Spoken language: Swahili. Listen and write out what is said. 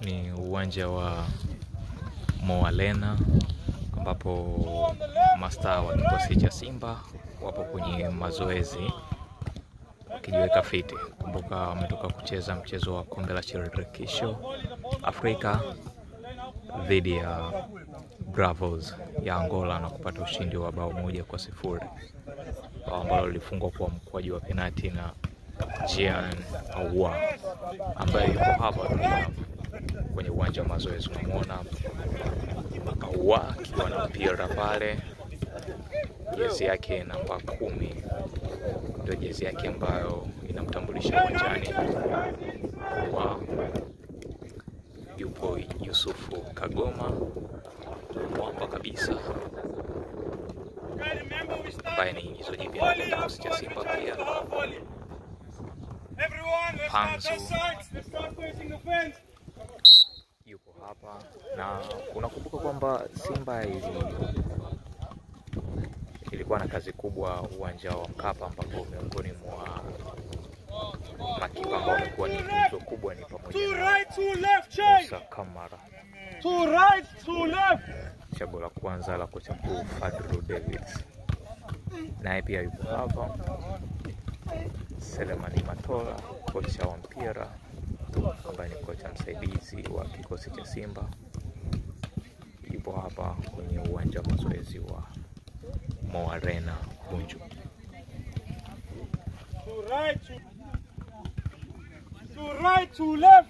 Ni uwanja wa Mo Arena ambapo mastaa wa kikosi cha Simba wapo kwenye mazoezi wakijiweka fiti. Kumbuka wametoka kucheza mchezo wa kombe la shirikisho Afrika dhidi ya Bravos ya Angola na kupata ushindi wa bao 1-0 ambalo lilifungwa kwa mkwaju wa penalti na Jean Ahoua ambaye yuko hapa kwenye uwanja wa mazoezi. Unamuona Ahoua akiwa na mpira pale, jezi yake namba 10 ndio jezi yake ambayo inamtambulisha uwanjani. Ahoua yupo Yusufu Kagoma, mwamba kabisa ambaye ni ingizo jipya la kikosi cha Simba pia. Panzu yupo hapa, na unakumbuka kwamba Simba ilikuwa na kazi kubwa uwanja wa Mkapa, ambapo miongoni mwa makipa ambao wamekuwa ni nguzo kubwa ni pamoja na Musa Kamara. Chaguo la kwanza la kocha mkuu Fadlu Davids, naye pia yupo hapa. Selemani Matola, kocha wa mpira ambaye ni kocha msaidizi wa kikosi cha Simba, yupo hapa kwenye uwanja wa mazoezi wa Mo Arena Bunju. To right, to left.